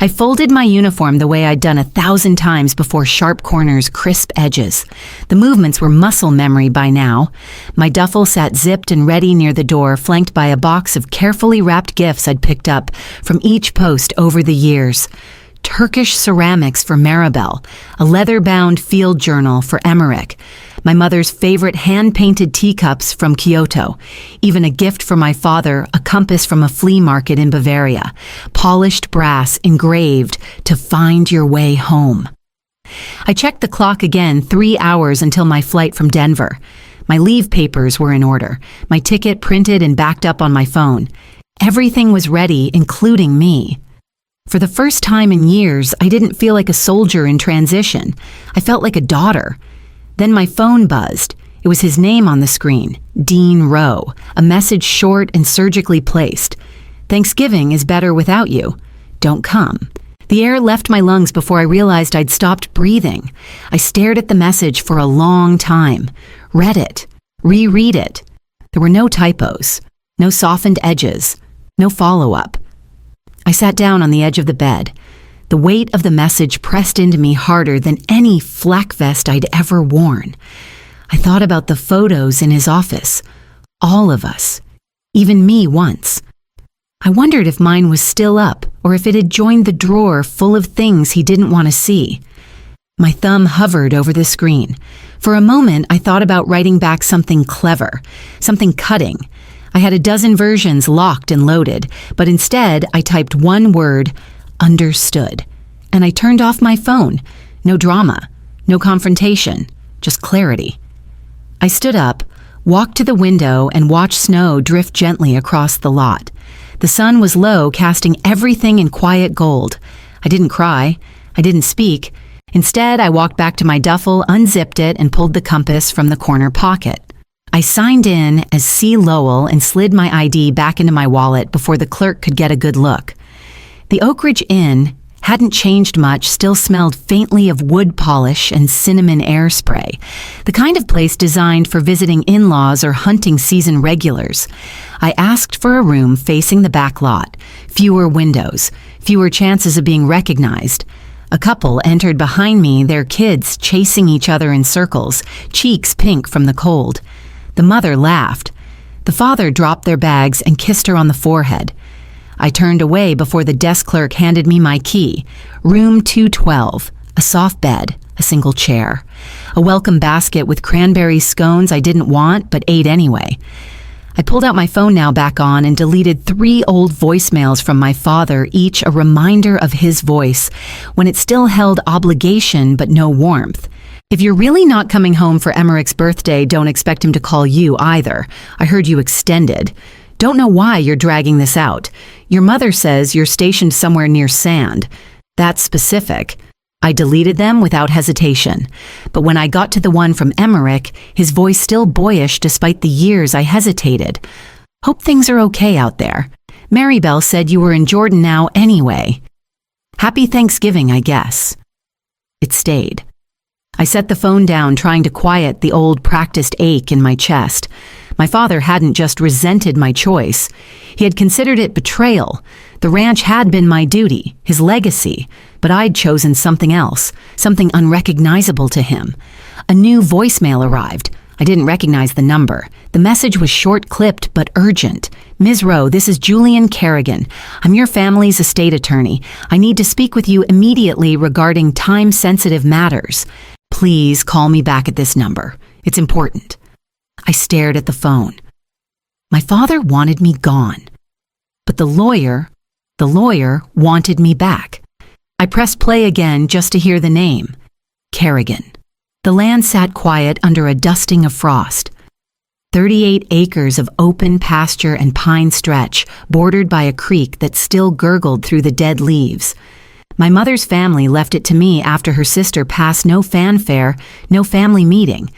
I folded my uniform the way I'd done 1,000 times before: sharp corners, crisp edges. The movements were muscle memory by now. My duffel sat zipped and ready near the door, flanked by a box of carefully wrapped gifts I'd picked up from each post over the years. Turkish ceramics for Maribel, a leather-bound field journal for Emmerich, my mother's favorite hand-painted teacups from Kyoto, even a gift for my father, a compass from a flea market in Bavaria, polished brass engraved to find your way home. I checked the clock again, 3 hours until my flight from Denver. My leave papers were in order, my ticket printed and backed up on my phone. Everything was ready, including me. For the first time in years, I didn't feel like a soldier in transition. I felt like a daughter. Then my phone buzzed. It was his name on the screen, Dean Rowe, a message short and surgically placed. "Thanksgiving is better without you. Don't come." The air left my lungs before I realized I'd stopped breathing. I stared at the message for a long time, read it, reread it. There were no typos, no softened edges, no follow-up. I sat down on the edge of the bed. The weight of the message pressed into me harder than any flak vest I'd ever worn. I thought about the photos in his office. All of us. Even me once. I wondered if mine was still up or if it had joined the drawer full of things he didn't want to see. My thumb hovered over the screen. For a moment, I thought about writing back something clever, something cutting. I had a dozen versions locked and loaded, but instead I typed one word: understood. And I turned off my phone. No drama, no confrontation, just clarity. I stood up, walked to the window, and watched snow drift gently across the lot. The sun was low, casting everything in quiet gold. I didn't cry. I didn't speak. Instead, I walked back to my duffel, unzipped it, and pulled the compass from the corner pocket. I signed in as C. Lowell and slid my ID back into my wallet before the clerk could get a good look. The Oak Ridge Inn hadn't changed much, still smelled faintly of wood polish and cinnamon air spray, the kind of place designed for visiting in-laws or hunting season regulars. I asked for a room facing the back lot, fewer windows, fewer chances of being recognized. A couple entered behind me, their kids chasing each other in circles, cheeks pink from the cold. The mother laughed. The father dropped their bags and kissed her on the forehead. I turned away before the desk clerk handed me my key. Room 212, a soft bed, a single chair, a welcome basket with cranberry scones I didn't want but ate anyway. I pulled out my phone, now back on, and deleted 3 old voicemails from my father, each a reminder of his voice, when it still held obligation but no warmth. "If you're really not coming home for Emmerich's birthday, don't expect him to call you either. I heard you extended. Don't know why you're dragging this out. Your mother says you're stationed somewhere near Sand. That's specific." I deleted them without hesitation. But when I got to the one from Emmerich, his voice still boyish despite the years I hesitated. "Hope things are okay out there. Maribel said you were in Jordan now anyway. Happy Thanksgiving, I guess." It stayed. I set the phone down, trying to quiet the old practiced ache in my chest. My father hadn't just resented my choice. He had considered it betrayal. The ranch had been my duty, his legacy, but I'd chosen something else, something unrecognizable to him. A new voicemail arrived. I didn't recognize the number. The message was short-clipped but urgent. "Ms. Rowe, this is Julian Kerrigan. I'm your family's estate attorney. I need to speak with you immediately regarding time-sensitive matters. Please call me back at this number. It's important." I stared at the phone. My father wanted me gone. But the lawyer wanted me back. I pressed play again just to hear the name. Kerrigan. The land sat quiet under a dusting of frost. 38 acres of open pasture and pine stretch, bordered by a creek that still gurgled through the dead leaves. My mother's family left it to me after her sister passed. No fanfare, no family meeting.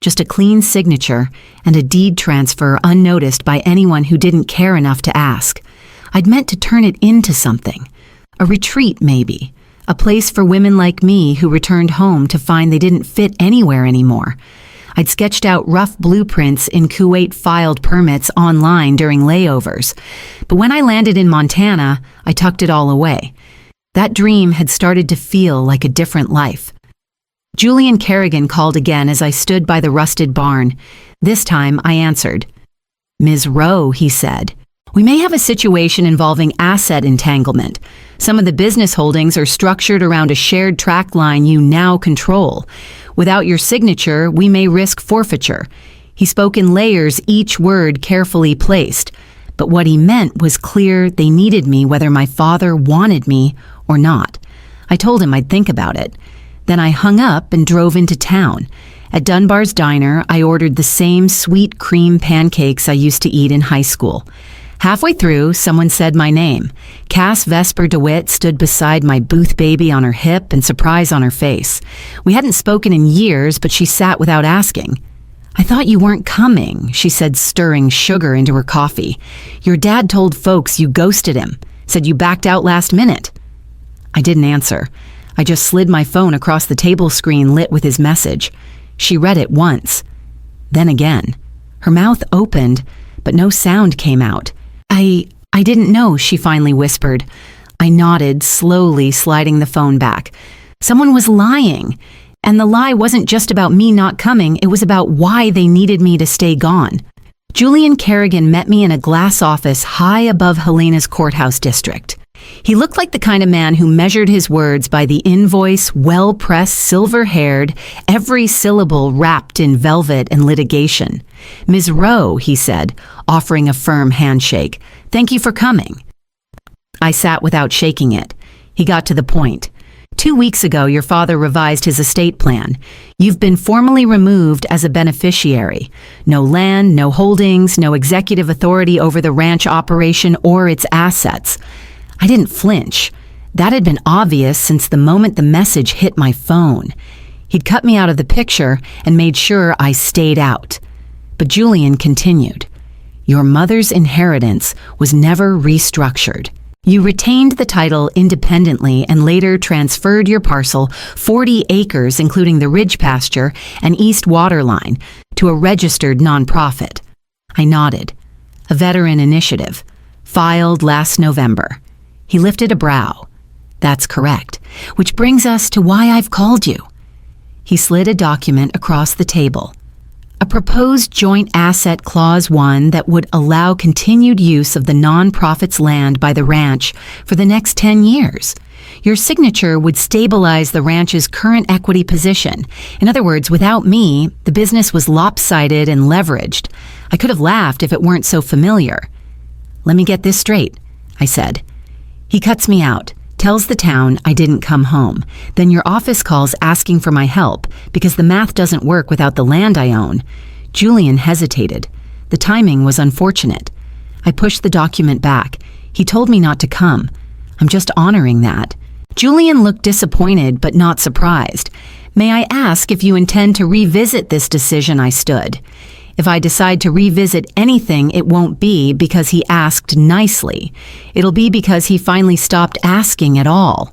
Just a clean signature and a deed transfer unnoticed by anyone who didn't care enough to ask. I'd meant to turn it into something. A retreat, maybe. A place for women like me who returned home to find they didn't fit anywhere anymore. I'd sketched out rough blueprints in Kuwait, filed permits online during layovers. But when I landed in Montana, I tucked it all away. That dream had started to feel like a different life. Julian Kerrigan called again as I stood by the rusted barn. This time I answered. "Ms. Rowe," he said, "we may have a situation involving asset entanglement. Some of the business holdings are structured around a shared track line you now control. Without your signature, we may risk forfeiture." He spoke in layers, each word carefully placed. But what he meant was clear. They needed me whether my father wanted me or not. I told him I'd think about it. Then I hung up and drove into town. At Dunbar's Diner, I ordered the same sweet cream pancakes I used to eat in high school. Halfway through, someone said my name. Cass Vesper DeWitt stood beside my booth baby on her hip and surprise on her face. We hadn't spoken in years, but she sat without asking. "I thought you weren't coming," she said, stirring sugar into her coffee. "Your dad told folks you ghosted him, said you backed out last minute." I didn't answer. I just slid my phone across the table screen lit with his message. She read it once, then again. Her mouth opened, but no sound came out. I didn't know," she finally whispered. I nodded, slowly sliding the phone back. Someone was lying. And the lie wasn't just about me not coming, it was about why they needed me to stay gone. Julian Kerrigan met me in a glass office high above Helena's courthouse district. He looked like the kind of man who measured his words by the invoice, well-pressed, silver-haired, every syllable wrapped in velvet and litigation. "Ms. Rowe," he said, offering a firm handshake, "thank you for coming." I sat without shaking it. He got to the point. "2 weeks ago, your father revised his estate plan. You've been formally removed as a beneficiary. No land, no holdings, no executive authority over the ranch operation or its assets." I didn't flinch. That had been obvious since the moment the message hit my phone. He'd cut me out of the picture and made sure I stayed out. But Julian continued. "Your mother's inheritance was never restructured. You retained the title independently and later transferred your parcel, 40 acres including the ridge pasture and east water line, to a registered nonprofit." I nodded. "A veteran initiative. Filed last November." He lifted a brow. "That's correct. Which brings us to why I've called you." He slid a document across the table. "A proposed joint asset clause 1 that would allow continued use of the nonprofit's land by the ranch for the next 10 years. Your signature would stabilize the ranch's current equity position. In other words, without me, the business was lopsided and leveraged. I could have laughed if it weren't so familiar." "Let me get this straight," I said. He cuts me out, tells the town I didn't come home. Then your office calls asking for my help because the math doesn't work without the land I own. Julian hesitated. The timing was unfortunate. I pushed the document back. He told me not to come. I'm just honoring that. Julian looked disappointed but not surprised. "May I ask if you intend to revisit this decision?" I stood. "If I decide to revisit anything, it won't be because he asked nicely. It'll be because he finally stopped asking at all."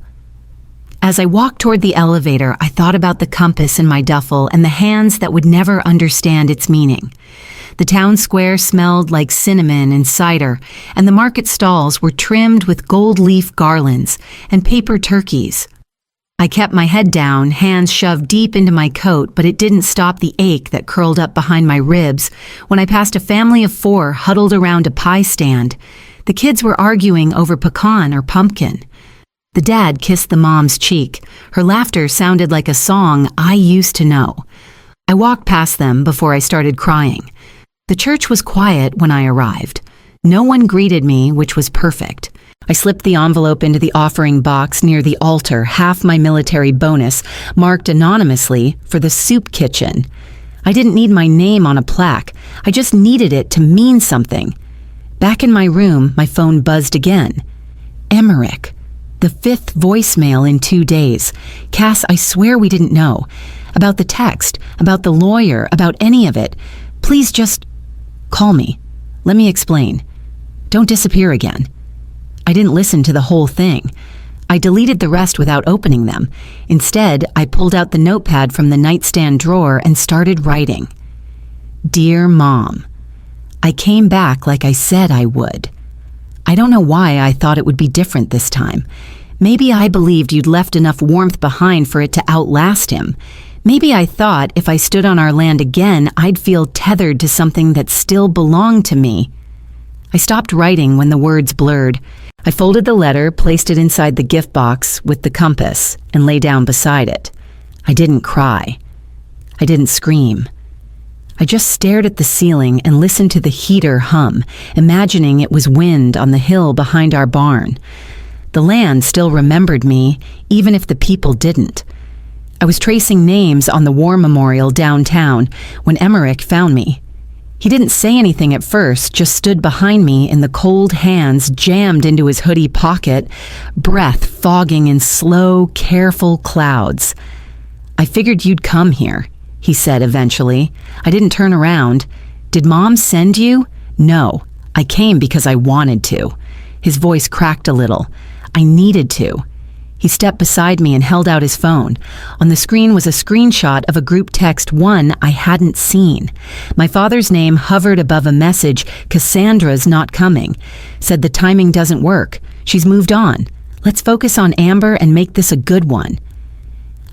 As I walked toward the elevator, I thought about the compass in my duffel and the hands that would never understand its meaning. The town square smelled like cinnamon and cider, and the market stalls were trimmed with gold leaf garlands and paper turkeys. I kept my head down, hands shoved deep into my coat, but it didn't stop the ache that curled up behind my ribs when I passed a family of 4 huddled around a pie stand. The kids were arguing over pecan or pumpkin. The dad kissed the mom's cheek. Her laughter sounded like a song I used to know. I walked past them before I started crying. The church was quiet when I arrived. No one greeted me, which was perfect. I slipped the envelope into the offering box near the altar, half my military bonus, marked anonymously for the soup kitchen. I didn't need my name on a plaque. I just needed it to mean something. Back in my room, my phone buzzed again. Emmerich. The 5th voicemail in 2 days. "Cass, I swear we didn't know. About the text, about the lawyer, about any of it. Please just call me. Let me explain. Don't disappear again." I didn't listen to the whole thing. I deleted the rest without opening them. Instead, I pulled out the notepad from the nightstand drawer and started writing. "Dear Mom, I came back like I said I would. I don't know why I thought it would be different this time. Maybe I believed you'd left enough warmth behind for it to outlast him. Maybe I thought if I stood on our land again, I'd feel tethered to something that still belonged to me. I stopped writing when the words blurred. I folded the letter, placed it inside the gift box with the compass, and lay down beside it. I didn't cry. I didn't scream. I just stared at the ceiling and listened to the heater hum, imagining it was wind on the hill behind our barn. The land still remembered me, even if the people didn't. I was tracing names on the war memorial downtown when Emmerich found me. He didn't say anything at first, just stood behind me in the cold hands jammed into his hoodie pocket, breath fogging in slow, careful clouds. "I figured you'd come here," he said eventually. I didn't turn around. "Did Mom send you?" "No, I came because I wanted to." His voice cracked a little. "I needed to." He stepped beside me and held out his phone. On the screen was a screenshot of a group text, one I hadn't seen. My father's name hovered above a message, "Cassandra's not coming." Said the timing doesn't work. She's moved on. Let's focus on Amber and make this a good one.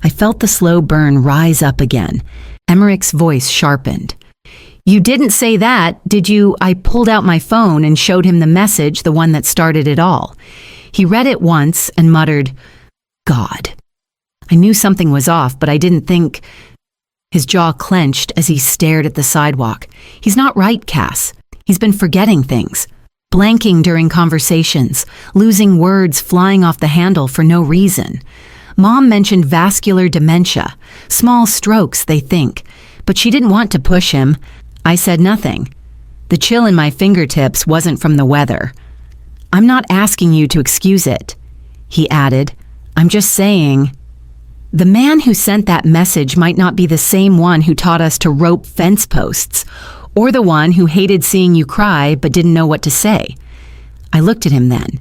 I felt the slow burn rise up again. Emmerich's voice sharpened. "You didn't say that, did you?" I pulled out my phone and showed him the message, the one that started it all. He read it once and muttered, "God." I knew something was off, but I didn't think. His jaw clenched as he stared at the sidewalk. "He's not right, Cass. He's been forgetting things. Blanking during conversations, losing words flying off the handle for no reason. Mom mentioned vascular dementia, small strokes, they think, but she didn't want to push him. I said nothing. The chill in my fingertips wasn't from the weather. "I'm not asking you to excuse it," he added. "I'm just saying." The man who sent that message might not be the same one who taught us to rope fence posts, or the one who hated seeing you cry but didn't know what to say. I looked at him then.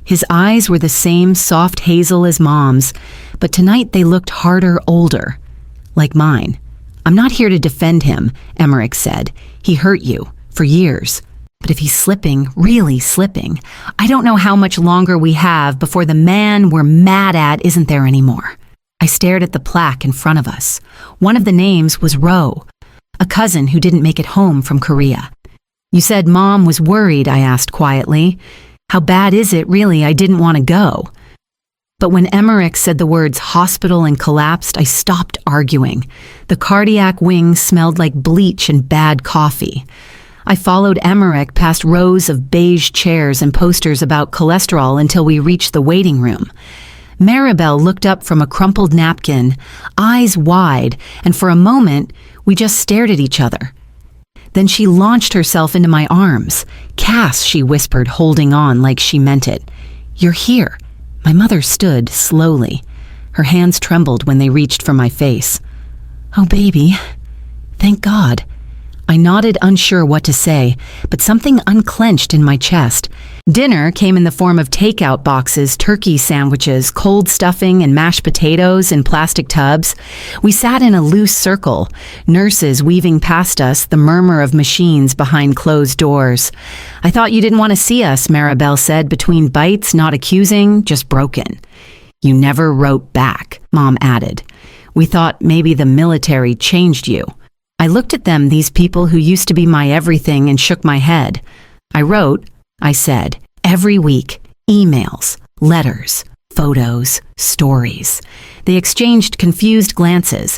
His eyes were the same soft hazel as Mom's, but tonight they looked harder, older, like mine. "I'm not here to defend him," Emmerich said. "He hurt you, for years. But if he's slipping, really slipping, I don't know how much longer we have before the man we're mad at isn't there anymore." I stared at the plaque in front of us. One of the names was Ro, a cousin who didn't make it home from Korea. "You said Mom was worried," I asked quietly. "How bad is it, really? I didn't want to go." But when Emmerich said the words hospital and collapsed, I stopped arguing. The cardiac wing smelled like bleach and bad coffee. I followed Emmerich past rows of beige chairs and posters about cholesterol until we reached the waiting room. Maribel looked up from a crumpled napkin, eyes wide, and for a moment, we just stared at each other. Then she launched herself into my arms. "Cass," she whispered, holding on like she meant it. "You're here." My mother stood slowly. Her hands trembled when they reached for my face. "Oh, baby. Thank God." I nodded, unsure what to say, but something unclenched in my chest. Dinner came in the form of takeout boxes, turkey sandwiches, cold stuffing, and mashed potatoes in plastic tubs. We sat in a loose circle, nurses weaving past us, the murmur of machines behind closed doors. "I thought you didn't want to see us," Maribel said, between bites, not accusing, just broken. "You never wrote back," Mom added. "We thought maybe the military changed you." I looked at them, these people who used to be my everything, and shook my head. "I wrote," I said, "every week, emails, letters, photos, stories." They exchanged confused glances.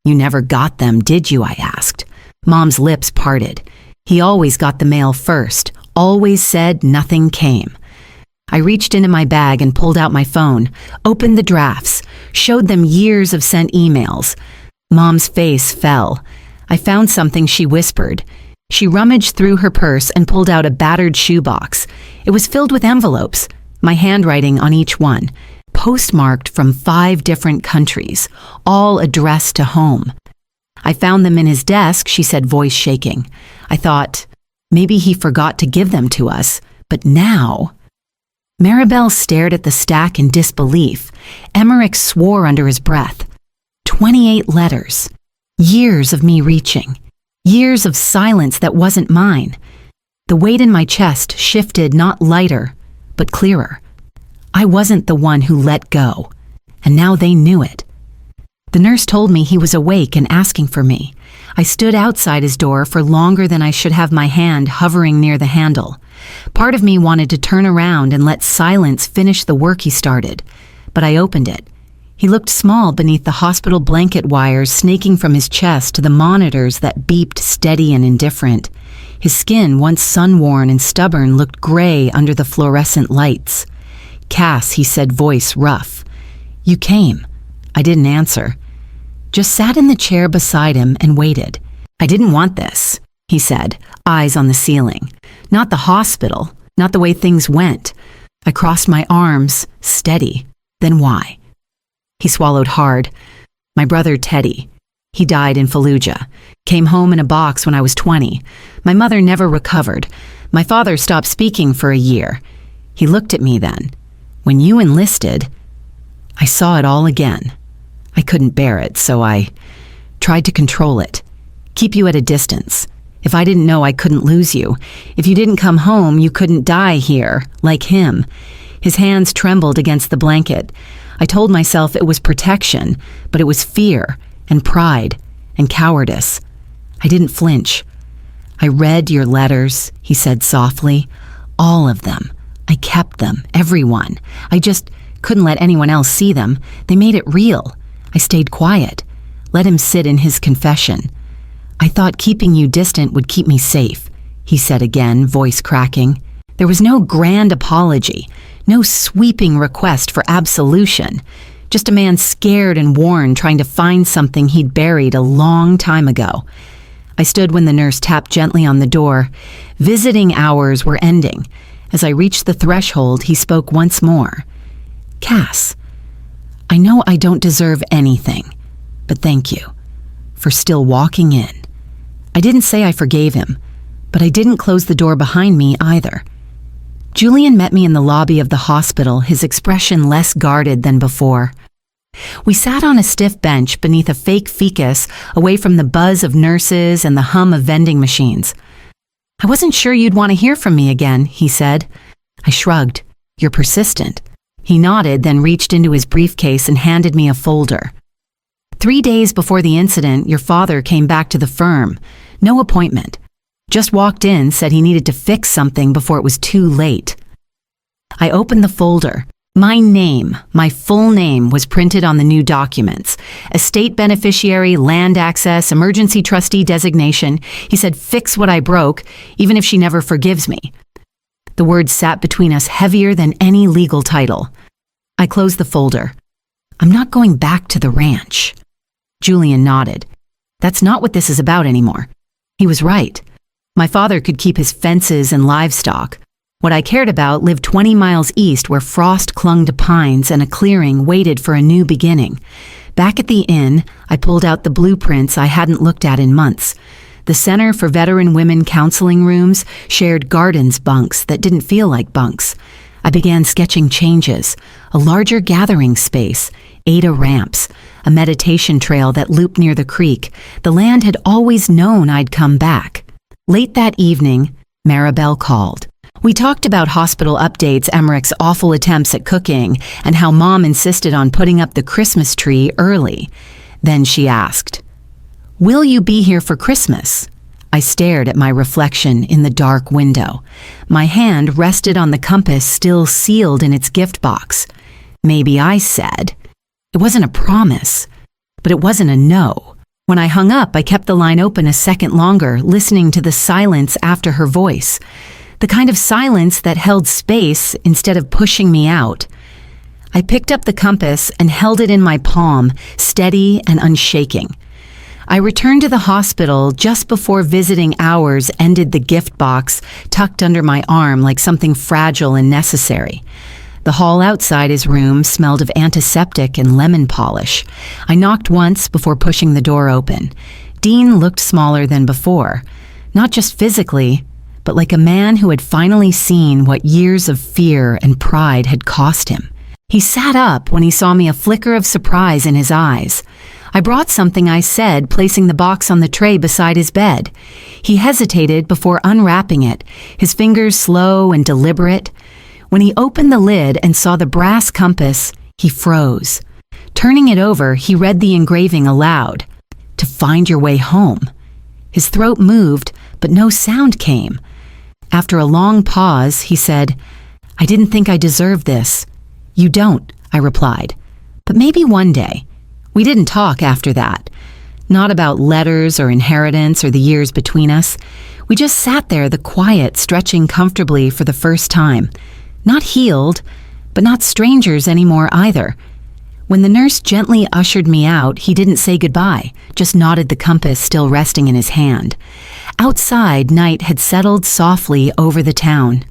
"You never got them, did you?" I asked. Mom's lips parted. "He always got the mail first, always said nothing came." I reached into my bag and pulled out my phone, opened the drafts, showed them years of sent emails. Mom's face fell. "I found something," she whispered. She rummaged through her purse and pulled out a battered shoebox. It was filled with envelopes, my handwriting on each one, postmarked from 5 different countries, all addressed to home. "I found them in his desk," she said, voice shaking. I thought, maybe he forgot to give them to us, but now... Maribel stared at the stack in disbelief. Emmerich swore under his breath. 28 letters. Years of me reaching. Years of silence that wasn't mine. The weight in my chest shifted, not lighter, but clearer. I wasn't the one who let go, and now they knew it. The nurse told me he was awake and asking for me. I stood outside his door for longer than I should have, my hand hovering near the handle. Part of me wanted to turn around and let silence finish the work he started, but I opened it. He looked small beneath the hospital blanket wires snaking from his chest to the monitors that beeped steady and indifferent. His skin, once sun-worn and stubborn, looked gray under the fluorescent lights. "Cass," he said, voice rough. "You came." I didn't answer. Just sat in the chair beside him and waited. "I didn't want this," he said, eyes on the ceiling. "Not the hospital, not the way things went." I crossed my arms, steady. "Then why?" He swallowed hard. "My brother Teddy. He died in Fallujah. Came home in a box when I was 20. My mother never recovered. My father stopped speaking for a year." He looked at me then. "When you enlisted..." I saw it all again. I couldn't bear it, so I tried to control it. Keep you at a distance. If I didn't know I couldn't lose you. If you didn't come home, you couldn't die here, like him. His hands trembled against the blanket. I told myself it was protection, but it was fear and pride and cowardice. I didn't flinch. "I read your letters," he said softly. "All of them. I kept them, everyone. I just couldn't let anyone else see them. They made it real. I stayed quiet. Let him sit in his confession. I thought keeping you distant would keep me safe," he said again, voice cracking. There was no grand apology, no sweeping request for absolution, just a man scared and worn trying to find something he'd buried a long time ago. I stood when the nurse tapped gently on the door. Visiting hours were ending. As I reached the threshold, he spoke once more. "Cass, I know I don't deserve anything, but thank you for still walking in." I didn't say I forgave him, but I didn't close the door behind me either. Julian met me in the lobby of the hospital, his expression less guarded than before. We sat on a stiff bench beneath a fake ficus, away from the buzz of nurses and the hum of vending machines. "I wasn't sure you'd want to hear from me again," he said. I shrugged. "You're persistent." He nodded, then reached into his briefcase and handed me a folder. 3 days before the incident, your father came back to the firm. No appointment. Just walked in, said he needed to fix something before it was too late. I opened the folder. My name, my full name, was printed on the new documents. Estate beneficiary, land access, emergency trustee designation. He said, "Fix what I broke, even if she never forgives me." The words sat between us heavier than any legal title. I closed the folder. "I'm not going back to the ranch." Julian nodded. "That's not what this is about anymore." He was right. My father could keep his fences and livestock. What I cared about lived 20 miles east, where frost clung to pines and a clearing waited for a new beginning. Back at the inn, I pulled out the blueprints I hadn't looked at in months. The Center for Veteran Women counseling rooms shared gardens bunks that didn't feel like bunks. I began sketching changes: a larger gathering space, 8 ramps, a meditation trail that looped near the creek. The land had always known I'd come back. Late that evening, Maribel called. We talked about hospital updates, Emmerich's awful attempts at cooking, and how Mom insisted on putting up the Christmas tree early. Then she asked, "Will you be here for Christmas?" I stared at my reflection in the dark window. My hand rested on the compass still sealed in its gift box. Maybe I said. It wasn't a promise, but it wasn't a no. When I hung up, I kept the line open a second longer, listening to the silence after her voice. The kind of silence that held space instead of pushing me out. I picked up the compass and held it in my palm, steady and unshaking. I returned to the hospital just before visiting hours ended, the gift box tucked under my arm like something fragile and necessary. The hall outside his room smelled of antiseptic and lemon polish. I knocked once before pushing the door open. Dean looked smaller than before, not just physically, but like a man who had finally seen what years of fear and pride had cost him. He sat up when he saw me, a flicker of surprise in his eyes. I brought something, I said, placing the box on the tray beside his bed. He hesitated before unwrapping it, his fingers slow and deliberate. When he opened the lid and saw the brass compass, he froze. Turning it over, he read the engraving aloud. "To find your way home." His throat moved, but no sound came. After a long pause, he said, "I didn't think I deserved this." "You don't," I replied. "But maybe one day." We didn't talk after that. Not about letters or inheritance or the years between us. We just sat there, the quiet, stretching comfortably for the first time. Not healed, but not strangers anymore either. When the nurse gently ushered me out, he didn't say goodbye, just nodded, the compass still resting in his hand. Outside, night had settled softly over the town.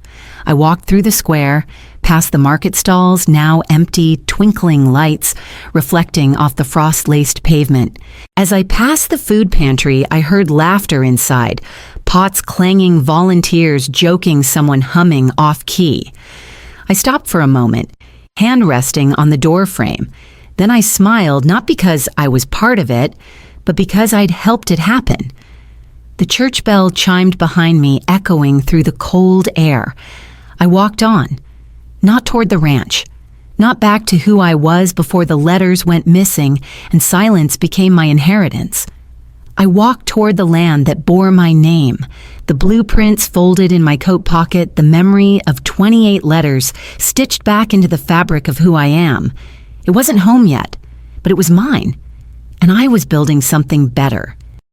I walked through the square, past the market stalls, now empty, twinkling lights reflecting off the frost-laced pavement. As I passed the food pantry, I heard laughter inside, pots clanging, volunteers joking, someone humming off-key. I stopped for a moment, hand resting on the door frame. Then I smiled, not because I was part of it, but because I'd helped it happen. The church bell chimed behind me, echoing through the cold air. I walked on, not toward the ranch, not back to who I was before the letters went missing and silence became my inheritance. I walked toward the land that bore my name, the blueprints folded in my coat pocket, the memory of 28 letters stitched back into the fabric of who I am. It wasn't home yet, but it was mine, and I was building something better.